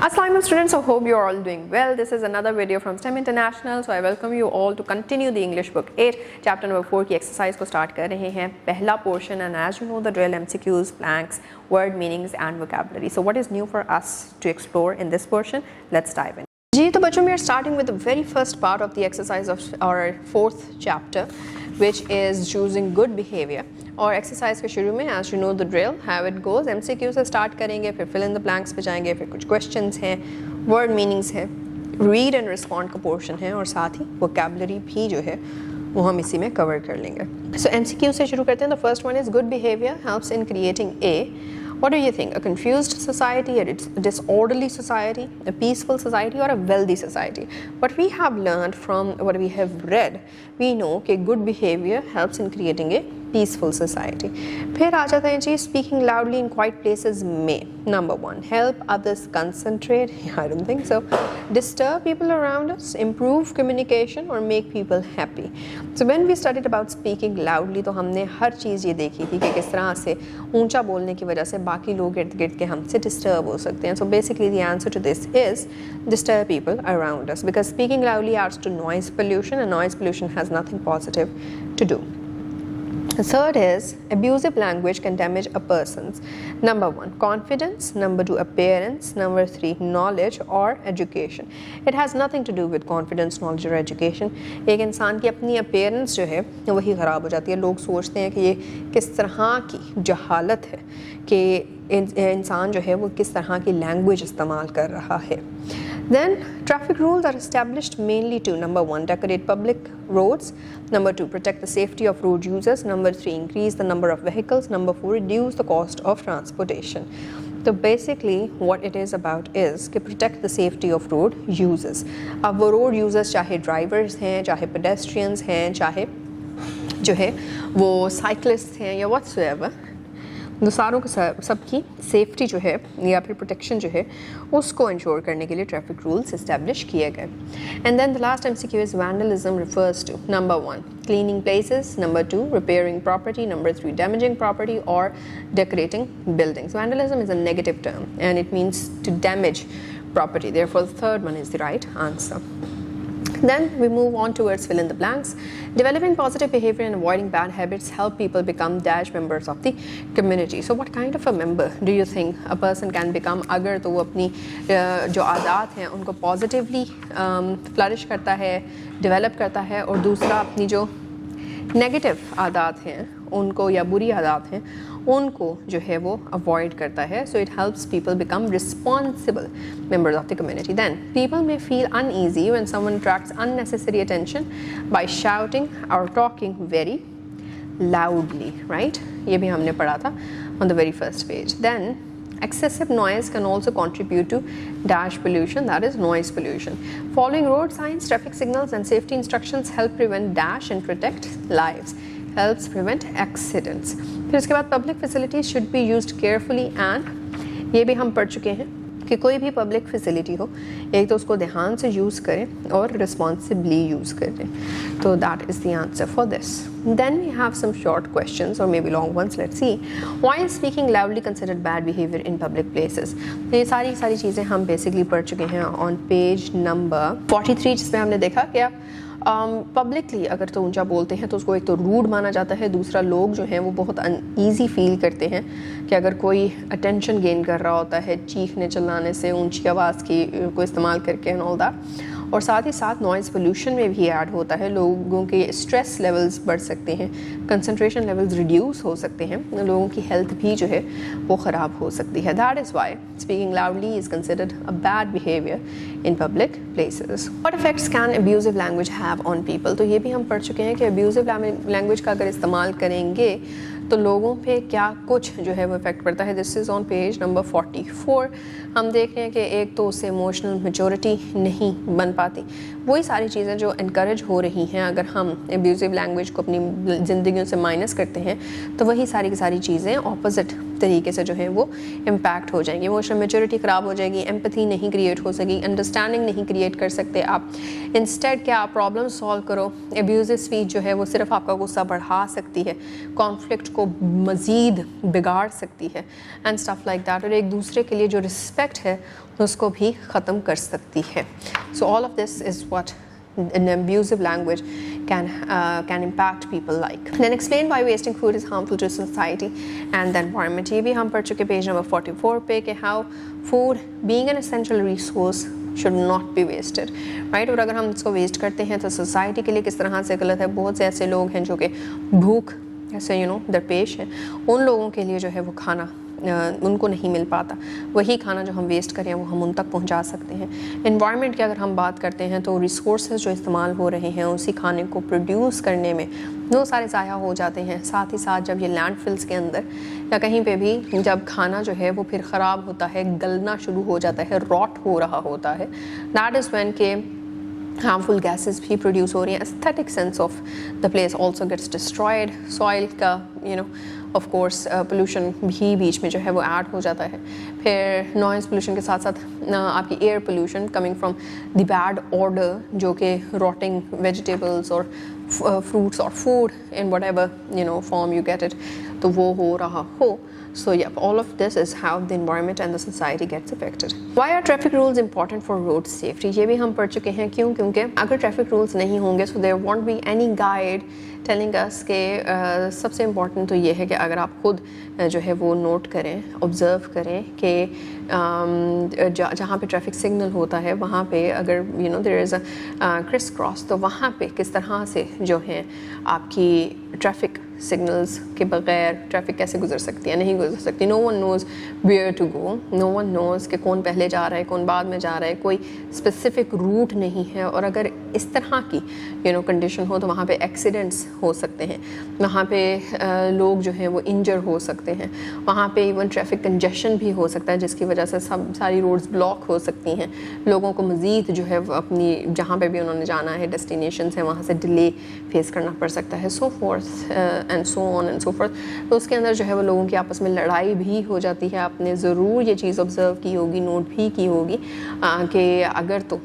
Assalamualaikum students, I hope you are all doing well. This is another video from STEM International. So I welcome you all to continue the English book 8, chapter number 4 की exercise को start कर रहे हैं. पहला portion and as you know the drill MCQs, blanks, word meanings and vocabulary. So what is new for us to explore in this portion? Let's dive in. जी तो बच्चों we are starting with the very first part of the exercise of our 4th chapter which is choosing good behavior. और exercise के शुरू में as you know the drill how it goes MCQ से start करेंगे, फिर fill in the blanks पे जाएंगे, फिर कुछ क्वेश्चंस हैं, वर्ड मीनिंग्स हैं, रीड एंड रिस्पॉन्ड का पोर्शन है और साथ ही वोकैबुलरी भी जो है वो हम इसी में कवर कर लेंगे. सो MCQ से शुरू करते हैं. The first one is good behaviour helps in creating a. What do you think? A confused society, a disorderly society, a peaceful society, or a wealthy society? What we have learned from what we have read, we know that good behavior helps in creating a peaceful society. फिर आ जाता है जी speaking loudly in quiet places may. Number 1, help others concentrate. I don't think so. Disturb people around us, improve communication, or make people happy. So when we studied about speaking loudly, तो हमने हर चीज़ ये देखी थी कि किस तरह से ऊंचा बोलने की वजह से बाकी लोग इर्द गिर्द के हमसे डिस्टर्ब हो सकते हैं. So basically the answer to this is disturb people around us because speaking loudly adds to noise pollution and noise pollution has nothing positive to do. The third is abusive language can damage a person's number 1 confidence, number 2 appearance, number 3 knowledge or education. It has nothing to do with confidence, knowledge or education. एक इंसान की अपनी appearance जो है वही ख़राब हो जाती है. लोग सोचते हैं कि ये किस तरह की जहालत है कि इंसान जो है वो किस तरह की लैंग्वेज इस्तेमाल कर रहा है. Then traffic rules are established mainly to number 1 decorate public roads, number 2 protect the safety of road users, number 3 increase the number of vehicles, number 4 reduce the cost of transportation. So basically what it is about is कि protect the safety of road users. अब वो road users चाहे drivers हैं, चाहे pedestrians हैं, चाहे जो है वो cyclists हैं या whatsoever, तो सारों के सबकी सेफ्टी जो है या फिर प्रोटेक्शन जो है उसको इंश्योर करने के लिए ट्रैफिक रूल्स इस्टेब्लिश किए गए. And then the last MCQ is vandalism refers to number 1 cleaning places, number 2 repairing property, number 3 damaging property और decorating buildings. Vandalism is a negative term and it means to damage property. Therefore the third one is the right answer. Then we move on towards fill in the blanks. Developing positive behavior and avoiding bad habits help people become dash members of the community. So what kind of a member do you think a person can become अगर तो वो अपनी जो आदत हैं उनको positively flourish करता है, develop करता है और दूसरा अपनी जो नेगेटिव आदत हैं उनको या बुरी आदत हैं उनको जो है वो अवॉइड करता है. So it helps people become responsible members of the community. Then people may feel uneasy when someone attracts unnecessary attention by shouting और टॉकिंग वेरी लाउडली. राइट, ये भी हमने पढ़ा था on the very first page. Then excessive noise can also contribute to dash pollution, that is noise pollution. Following road signs, traffic signals and safety instructions help prevent dash and protect lives, helps prevent accidents. फिर उसके बाद public facilities should be used carefully and ये भी हम पढ़ चुके हैं कि कोई भी पब्लिक फैसिलिटी हो एक तो उसको ध्यान से यूज़ करें और रिस्पॉन्सिबली यूज़ करें. तो that is the answer for this. Then we have some short questions और maybe long ones. Let's see. Why is speaking loudly considered bad behaviour in public places. ये सारी चीज़ें हम basically पढ़ चुके हैं ऑन पेज नंबर 43 जिसमें हमने देखा क्या पब्लिकली अगर तो ऊंचा बोलते हैं तो उसको एक तो रूड माना जाता है, दूसरा लोग जो हैं वो बहुत अनईजी फील करते हैं कि अगर कोई अटेंशन गेन कर रहा होता है चीखने चिल्लाने से, ऊंची आवाज़ की को इस्तेमाल करके एंड ऑल दैट. और साथ ही साथ नॉइज़ पोल्यूशन में भी ऐड होता है. लोगों के स्ट्रेस लेवल्स बढ़ सकते हैं, कंसंट्रेशन लेवल्स रिड्यूस हो सकते हैं, लोगों की हेल्थ भी जो है वो ख़राब हो सकती है. That is why speaking loudly is considered a bad behaviour in public places. What effects can abusive language have on people. तो ये भी हम पढ़ चुके हैं कि अब्यूजिव लैंग्वेज का अगर इस्तेमाल करेंगे तो लोगों पे क्या कुछ जो है वो इफेक्ट पड़ता है. This is on page number 44. हम देख रहे हैं कि एक तो उससे इमोशनल मैच्योरिटी नहीं बन पाती. वही सारी चीज़ें जो इनकरेज हो रही हैं अगर हम एब्यूजिव लैंग्वेज को अपनी ज़िंदगियों से माइनस करते हैं तो वही सारी की सारी चीज़ें ऑपोजिट तरीके से जो है वो इम्पैक्ट हो जाएंगे। इमोशनल मेच्योरिटी ख़राब हो जाएगी, एम्पैथी नहीं क्रिएट हो सकेगी, अंडरस्टैंडिंग नहीं क्रिएट कर सकते आप। इंस्टेड क्या आप प्रॉब्लम सॉल्व करो। एब्यूजिव स्पीच जो है वो सिर्फ आपका गुस्सा बढ़ा सकती है, कॉन्फ्लिक्ट को मज़ीद बिगाड़ सकती है एंड स्टफ लाइक दैट। और एक दूसरे के लिए जो रिस्पेक्ट है उसको भी ख़त्म कर सकती है। So all of this is what an abusive language can impact people like. Then explain why wasting food is harmful to society and the environment. ये भी हम पढ़ चुके पेज नंबर 44 पे कि how food being an essential resource should not be wasted, right? और अगर हम इसको वेस्ट करते हैं तो सोसाइटी के लिए किस तरह से गलत है। बहुत से ऐसे लोग हैं जो कि भूख ऐसे दरपेश है, उन लोगों के लिए जो है वो खाना उनको नहीं मिल पाता। वही खाना जो हम वेस्ट करें वो हम उन तक पहुंचा सकते हैं। एनवायरनमेंट की अगर हम बात करते हैं तो रिसोर्सेज जो इस्तेमाल हो रहे हैं उसी खाने को प्रोड्यूस करने में वो सारे ज़ाया हो जाते हैं। साथ ही साथ जब ये लैंडफिल्स के अंदर या कहीं पे भी जब खाना जो है वो फिर ख़राब होता है, गलना शुरू हो जाता है, रॉट हो रहा होता है, दैट इज़ व्हेन के हार्मफुल गैसेस भी प्रोड्यूस हो रही हैं। Aesthetic sense of the place also gets destroyed. Soil का ऑफ कोर्स पोल्यूशन भी बीच में जो है वो ऐड हो जाता है। फिर नॉइज़ पोल्यूशन के साथ साथ आपकी air pollution coming from the bad order जो कि रॉटिंग वेजिटेबल्स और फ्रूट्स और food in what ever form you get it, तो वो हो रहा हो। So yeah, all of this is how the environment and the society gets affected. Why are traffic rules important for road safety? ये भी हम पढ़ चुके हैं। क्यों? क्योंकि अगर traffic rules नहीं होंगे so there won't be any guide telling us कि सबसे important तो ये है कि अगर आप खुद जो है वो नोट करें, ऑब्ज़र्व करें कि जहाँ पे ट्रैफिक सिग्नल होता है वहाँ पे अगर there is a criss cross, तो वहाँ पे किस तरह से जो है आपकी ट्रैफिक सिग्नल्स के बगैर ट्रैफिक कैसे गुजर सकती है, नहीं गुजर सकती। No one knows where to go, no one knows कि कौन पहले जा रहा है कौन बाद में जा रहा है, कोई स्पेसिफिक रूट नहीं है। और अगर इस तरह की कंडीशन हो तो वहाँ पे एक्सीडेंट्स हो सकते हैं, वहाँ पे लोग जो हैं वो इंजर हो सकते हैं, वहाँ पे इवन ट्रैफिक कंजेशन भी हो सकता है जिसकी वजह से सारी रोड्स ब्लॉक हो सकती हैं। लोगों को मज़ीद जो है अपनी जहाँ पे भी उन्होंने जाना है डेस्टिनेशंस हैं वहाँ से डिले फेस करना पड़ सकता है, so forth and so on and so forth. तो उसके अंदर जो है वो लोगों की आपस में लड़ाई भी हो जाती है। आपने ज़रूर ये चीज़ ऑब्ज़र्व की होगी, नोट भी की होगी कि अगर तो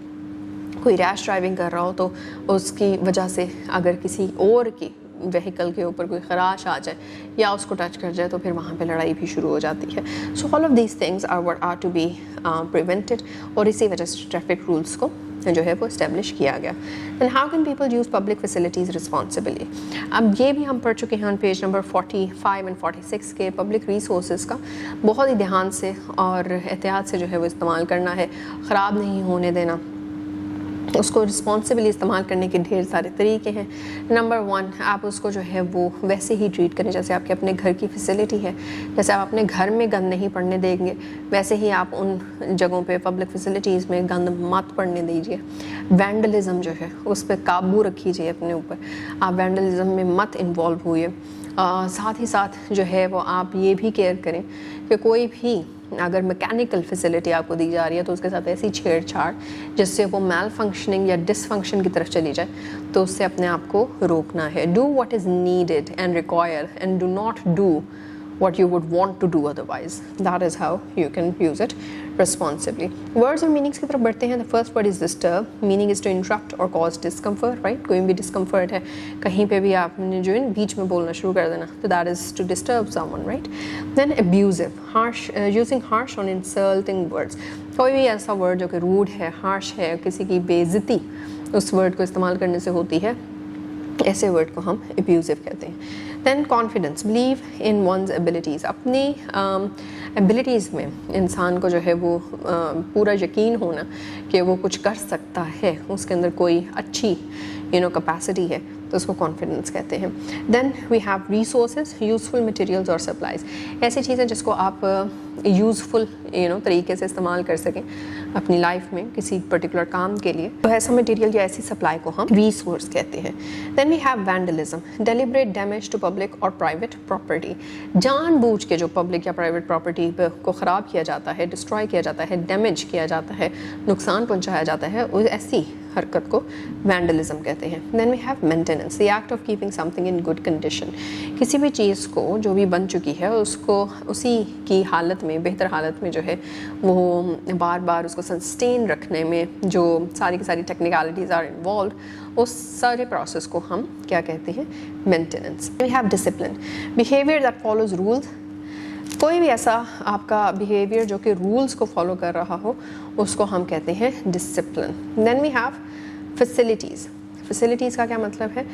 कोई रैश ड्राइविंग कर रहा हो तो उसकी वजह से अगर किसी और की व्हीकल के ऊपर कोई खराश आ जाए या उसको टच कर जाए तो फिर वहाँ पे लड़ाई भी शुरू हो जाती है। So all of these things are what are to be prevented, और इसी वजह से ट्रैफिक रूल्स को जो है वो इस्टेब्लिश किया गया। And how can people use public facilities responsibly. अब ये भी हम पढ़ चुके हैं ऑन पेज नंबर 45 एंड 46 के पब्लिक रिसोर्सेज का बहुत ही ध्यान से और एहतियात से जो है वो इस्तेमाल करना है, ख़राब नहीं होने देना। उसको रिस्पॉन्सिबली इस्तेमाल करने के ढेर सारे तरीके हैं। नंबर 1, आप उसको जो है वो वैसे ही ट्रीट करें जैसे आपके अपने घर की फैसिलिटी है। जैसे आप अपने घर में गंद नहीं पड़ने देंगे वैसे ही आप उन जगहों पे पब्लिक फैसिलिटीज़ में गंद मत पड़ने दीजिए। वैंडलिज़म जो है उस पर काबू रखिए अपने ऊपर, आप वैंडलिज़म में मत इन्वॉल्व हुए। साथ ही साथ जो है वो आप ये भी केयर करें कि कोई भी अगर मैकेनिकल फैसिलिटी आपको दी जा रही है तो उसके साथ ऐसी छेड़छाड़ जिससे वो मैल फंक्शनिंग या डिसफंक्शन की तरफ चली जाए, तो उससे अपने आप को रोकना है। Do what is needed and require and do not do what you would want to do otherwise. That is how you can use it responsibly. Words और meanings की तरफ बढ़ते हैं। The first word is disturb. Meaning is to interrupt or cause discomfort, right? कोई भी discomfort है कहीं पे भी आपने जो है बीच में बोलना शुरू कर देना, तो that is to disturb someone, right? Then abusive, harsh, using harsh or insulting words. कोई भी ऐसा word जो कि rude है, harsh है, किसी की बेइज्जती उस word को इस्तेमाल करने से होती है, ऐसे वर्ड को हम एब्यूजिव कहते हैं। Then confidence, believe in one's abilities, अपनी एबिलिटीज़ में इंसान को जो है वो पूरा यकीन होना कि वो कुछ कर सकता है, उसके अंदर कोई अच्छी कैपेसिटी है, तो उसको कॉन्फिडेंस कहते हैं। Then we have resources, useful materials और सप्लाईज, ऐसी चीज़ें जिसको आप यूज़फुल तरीके से इस्तेमाल कर सकें अपनी लाइफ में किसी पर्टिकुलर काम के लिए, तो ऐसा मटेरियल या ऐसी सप्लाई को हम रिसोर्स कहते हैं। Then we have vandalism, deliberate damage to public और प्राइवेट प्रॉपर्टी, जानबूझ के जो पब्लिक या प्राइवेट प्रॉपर्टी को ख़राब किया जाता है, डिस्ट्रॉय किया जाता है, डैमेज किया जाता है, नुकसान पहुँचाया जाता है, ऐसी हरकत को वैंडलिज्म कहते हैं। Then we have maintenance, the act of keeping something in good condition, किसी भी चीज़ को जो भी बन चुकी है उसको उसी की हालत में, बेहतर हालत में जो है वो बार बार उसको सस्टेन रखने में जो सारी की सारी टेक्निकलिटीज़ आर इन्वॉल्व, उस सारे प्रोसेस को हम क्या कहते हैं, maintenance. We have discipline, behaviour that follows rules, कोई भी ऐसा आपका बिहेवियर जो कि रूल्स को फॉलो कर रहा हो उसको हम कहते हैं discipline. Then we have facilities, facilities का क्या मतलब है,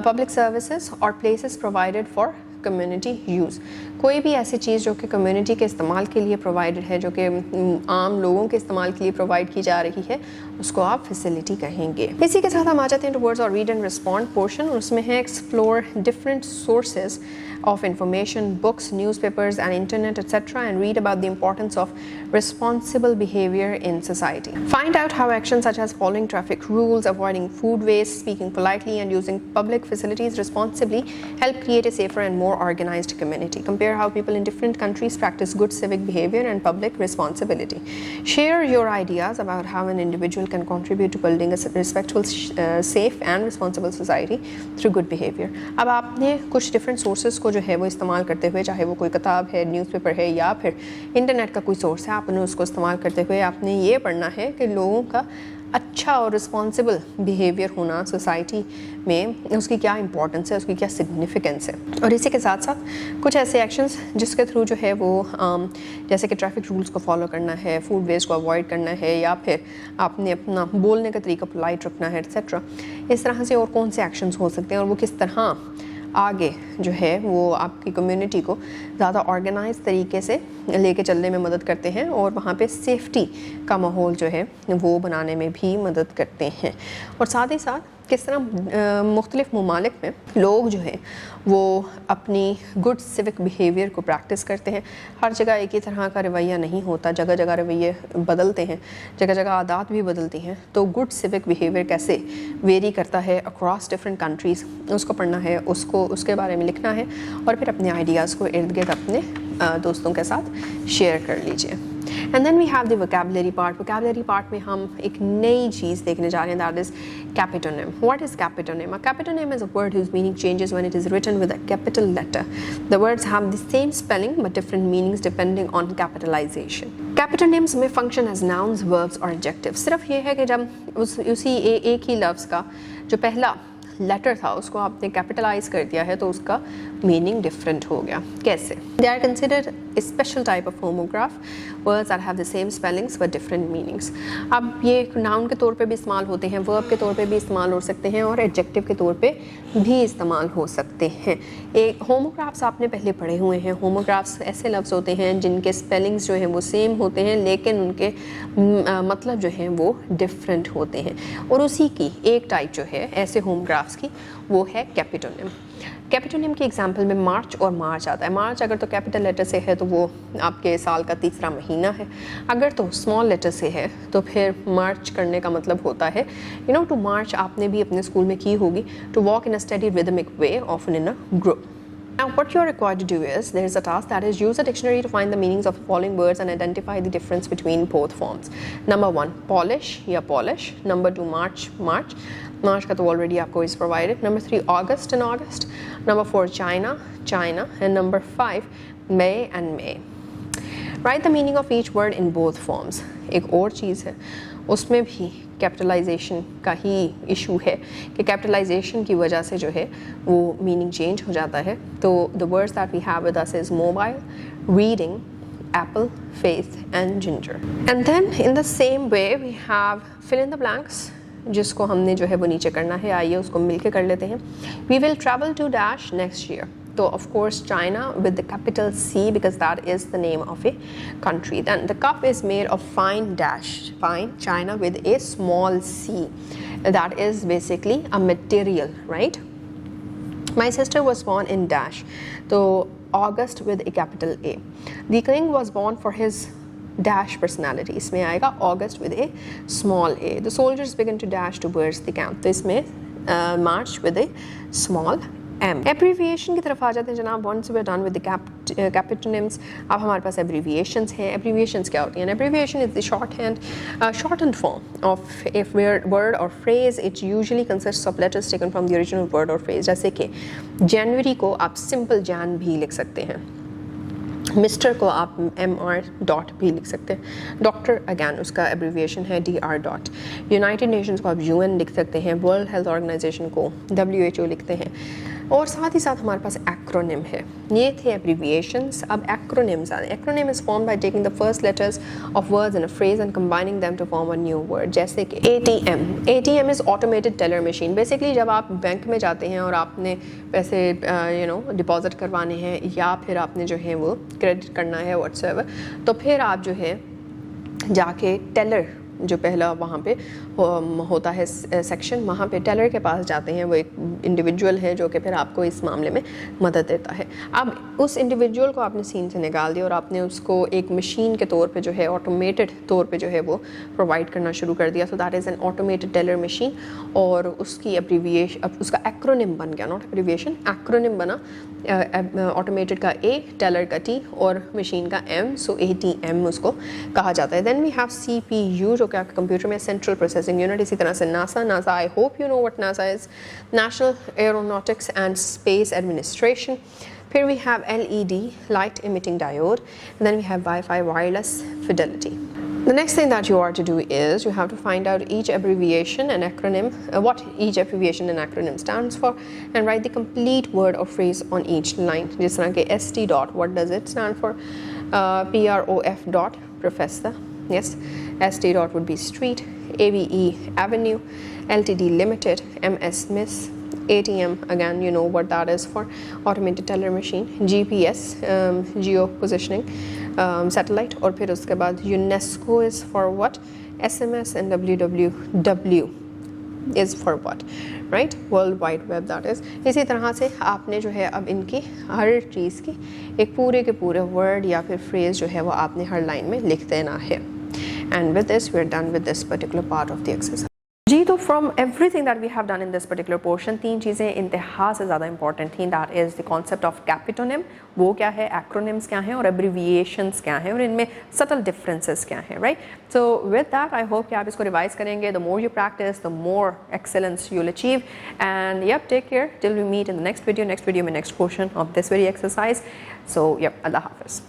पब्लिक सर्विसेज और places provided for community use, कोई भी ऐसी चीज़ जो कि कम्युनिटी के इस्तेमाल के लिए प्रोवाइडेड है, जो कि आम लोगों के इस्तेमाल के लिए प्रोवाइड की जा रही है, उसको आप फैसिलिटी कहेंगे। इसी के साथ हम आ जाते हैं टुवर्ड्स और रीड एंड रिस्पॉन्ड पोर्शन, उसमें है explore different sources of information, books, newspapers and internet etc. and read about the importance of responsible behavior in society. Find out how actions such as following traffic rules, avoiding food waste, speaking politely and using public facilities responsibly help create a safer and more organized community. Compare how people in different countries practice good civic behavior and public responsibility. Share your ideas about how an individual can contribute to building a respectful, safe and responsible society through good behavior. अब आपने कुछ different sources को जो है वो इस्तेमाल करते हुए, चाहे वो कोई किताब है, न्यूज़पेपर है या फिर इंटरनेट का कोई सोर्स है, आपने उसको इस्तेमाल करते हुए आपने ये पढ़ना है कि लोगों का अच्छा और रिस्पॉन्सिबल बिहेवियर होना सोसाइटी में, उसकी क्या इंपॉर्टेंस है, उसकी क्या सिग्निफिकेंस है। और इसी के साथ साथ कुछ ऐसे एक्शंस जिसके थ्रू जो है वो जैसे कि ट्रैफिक रूल्स को फॉलो करना है, फूड वेस्ट को अवॉइड करना है, या फिर आपने अपना बोलने का तरीका पोलाइट रखना है एट्सेट्रा, इस तरह से और कौन से एक्शंस हो सकते हैं और वो किस तरह आगे जो है वो आपकी कम्युनिटी को ज़्यादा ऑर्गेनाइज तरीके से लेके चलने में मदद करते हैं और वहाँ पे सेफ्टी का माहौल जो है वो बनाने में भी मदद करते हैं। और साथ ही साथ किस तरह मुख्तलिफ़ ममालिक में लोग जो हैं वो अपनी गुड सिविक बिहेवियर को प्रैक्टिस करते हैं। हर जगह एक ही तरह का रवैया नहीं होता, जगह जगह रवैये बदलते हैं, जगह जगह आदत भी बदलती हैं। तो गुड सिविक बिहेवियर कैसे वेरी करता है अक्रॉस डिफरेंट कंट्रीज़, उसको पढ़ना है, उसको उसके बारे में लिखना है और फिर अपने आइडियाज़ को इर्द गिर्द अपने दोस्तों के साथ शेयर कर लीजिए। And then we have the vocabulary part. Vocabulary part में हम एक नई चीज़ देखने जा रहे हैं, that is capitonym. What is capitonym? A capitonym is a word whose meaning changes when it is written with a capital letter. The words have the same spelling but different meanings depending on capitalization. Capitonyms में function as nouns, verbs और adjectives। सिर्फ ये है कि जब उसी एक ही लफ्ज़ का जो पहला लेटर था उसको आपने कैपिटलाइज कर दिया है तो उसका मीनिंग डिफरेंट हो गया। कैसे? They are considered a special type of homograph, words that have the same spellings but different meanings. अब ये नाउन के तौर पे भी इस्तेमाल होते हैं, वर्ब के तौर पे भी इस्तेमाल हो सकते हैं और एडजेक्टिव के तौर पे भी इस्तेमाल हो सकते हैं। एक होमोग्राफ्स आपने पहले पढ़े हुए हैं। होमोग्राफ्स ऐसे लफ्ज़ होते हैं जिनके स्पेलिंग्स जो हैं वो सेम होते हैं लेकिन उनके मतलब जो हैं वो डिफरेंट होते हैं। और उसी की एक टाइप जो है ऐसे होमोग्राफ्स की वो है कैपिटोनिम। कैपिटोनिम की एग्जांपल में मार्च और मार्च आता है। मार्च अगर तो कैपिटल लेटर से है तो वो आपके साल का तीसरा महीना है, अगर तो स्मॉल लेटर से है तो फिर मार्च करने का मतलब होता है टू मार्च। आपने भी अपने स्कूल में की होगी, to walk in a steady rhythmic way often in a group. Now what you are required to do is, there is a task that is use a dictionary to find the meanings of the following words and identify the difference between both forms. Number 1 polish या polish, number 2 march, march का तो already आपको is provided, number 3 August and August, number 4 China, and number 5 May and May. Write the meaning of each word in both forms. एक और चीज़ है, उसमें भी capitalisation का ही इशू है कि कैपिटलाइजेशन की वजह से जो है वो मीनिंग चेंज हो जाता है। तो the words that we have with us is mobile, reading, apple, faith and ginger. And then in the same way we have fill in the blanks, जिसको हमने जो है वो नीचे करना है। आइए उसको मिलके कर लेते हैं। We will travel to dash next year, so of course China with the capital C because that is the name of a country. Then the cup is made of fine dash, fine China with a small c, that is basically a material, right? My sister was born in dash, so August with a capital A. The king was born for his dash personality, इसमें आएगा August with a small a. The soldiers begin to dash towards the camp, तो इसमें March with a small M. Abbreviation की तरफ आ जाते हैं जनाब. Once we're done with the capitonyms, अब हमारे पास abbreviations हैं. Abbreviations क्या होती हैं? Abbreviation is the shortened form of a word or phrase. It usually consists of letters taken from the original word or phrase. जैसे कि January को आप simple Jan भी लिख सकते हैं. मिस्टर को आप MR डॉट भी लिख सकते हैं. डॉक्टर अगैन उसका एब्रीविएशन है DR डॉट. यूनाइटेड नेशंस को आप UN लिख सकते हैं. वर्ल्ड हेल्थ ऑर्गेनाइजेशन को WHO लिखते हैं. और साथ ही साथ हमारे पास एक्रोनिम है. ये थे एब्रीविएशंस. अब एक्रोनिम्स आए. Acronym is form by taking the first letters of words in a phrase and combining them to form a new word. जैसे कि ATM. ATM is automated teller machine. Basically जब आप bank में जाते हैं और आपने पैसे डिपॉजिट करवाने हैं या फिर आपने जो है वो क्रेडिट करना है व्हाट्सएवर, तो फिर आप जो है जाके टेलर जो पहला वहाँ पे होता है सेक्शन, वहाँ पे टेलर के पास जाते हैं. वो एक इंडिविजुअल है जो कि फिर आपको इस मामले में मदद देता है. अब उस इंडिविजुअल को आपने सीन से निकाल दिया और आपने उसको एक मशीन के तौर पे जो है ऑटोमेटेड तौर पे जो है वो प्रोवाइड करना शुरू कर दिया. So that is an automated teller machine. और उसकी एब्रीविएशन, अब उसका एक्रोनिम बन गया, नॉट एब्रीविएशन, एक्रोनिम बना. ऑटोमेटेड का A, टेलर का T और मशीन का M. सो ATM उसको कहा जाता है. देन वी हैव CPU जो क्या कंप्यूटर में सेंट्रल प्रोसेसिंग यूनिट. इसी तरह से NASA. I hope you know what NASA is. National aeronautics and space administration. फिर we have LED, light emitting diode. And then we have Wi-Fi, wireless, fidelity. The next thing that you are to do is you have to find out each abbreviation and acronym, what each abbreviation and acronym stands for, and write the complete word or phrase on each line. जिस तरह के ST dot, what does it stand for? PROF dot, professor. Yes, ST dot would be street. AVE, avenue. LTD, limited. MS, miss. ATM, again you know what that is for, automated teller machine. GPS, geo positioning satellite. और फिर उसके बाद UNESCO is for what? SMS. And WWW is for what? Right? World Wide Web, that is. इसी तरह से आपने जो है अब इनकी हर चीज़ की एक पूरे के पूरे वर्ड या फिर फ्रेज जो है वो आपने हर लाइन में लिख देना है. And with this we are done with this particular part of the exercise. जी, तो from everything that we have done in this particular portion, 3 चीज़ें इंतहा से ज़्यादा इंपॉर्टेंट थी. That is the concept of capitonym, वो क्या है, एक्रोनिम्स क्या हैं और एब्रीविएशंस क्या हैं और इनमें सटल डिफरेंसेस क्या हैं. Right. So with that I hope कि आप इसको रिवाइज करेंगे. The more you practice the more excellence you will achieve. And yup, take care till we meet in the next video में next portion of this very exercise. So yup, अल्लाह हाफिज़.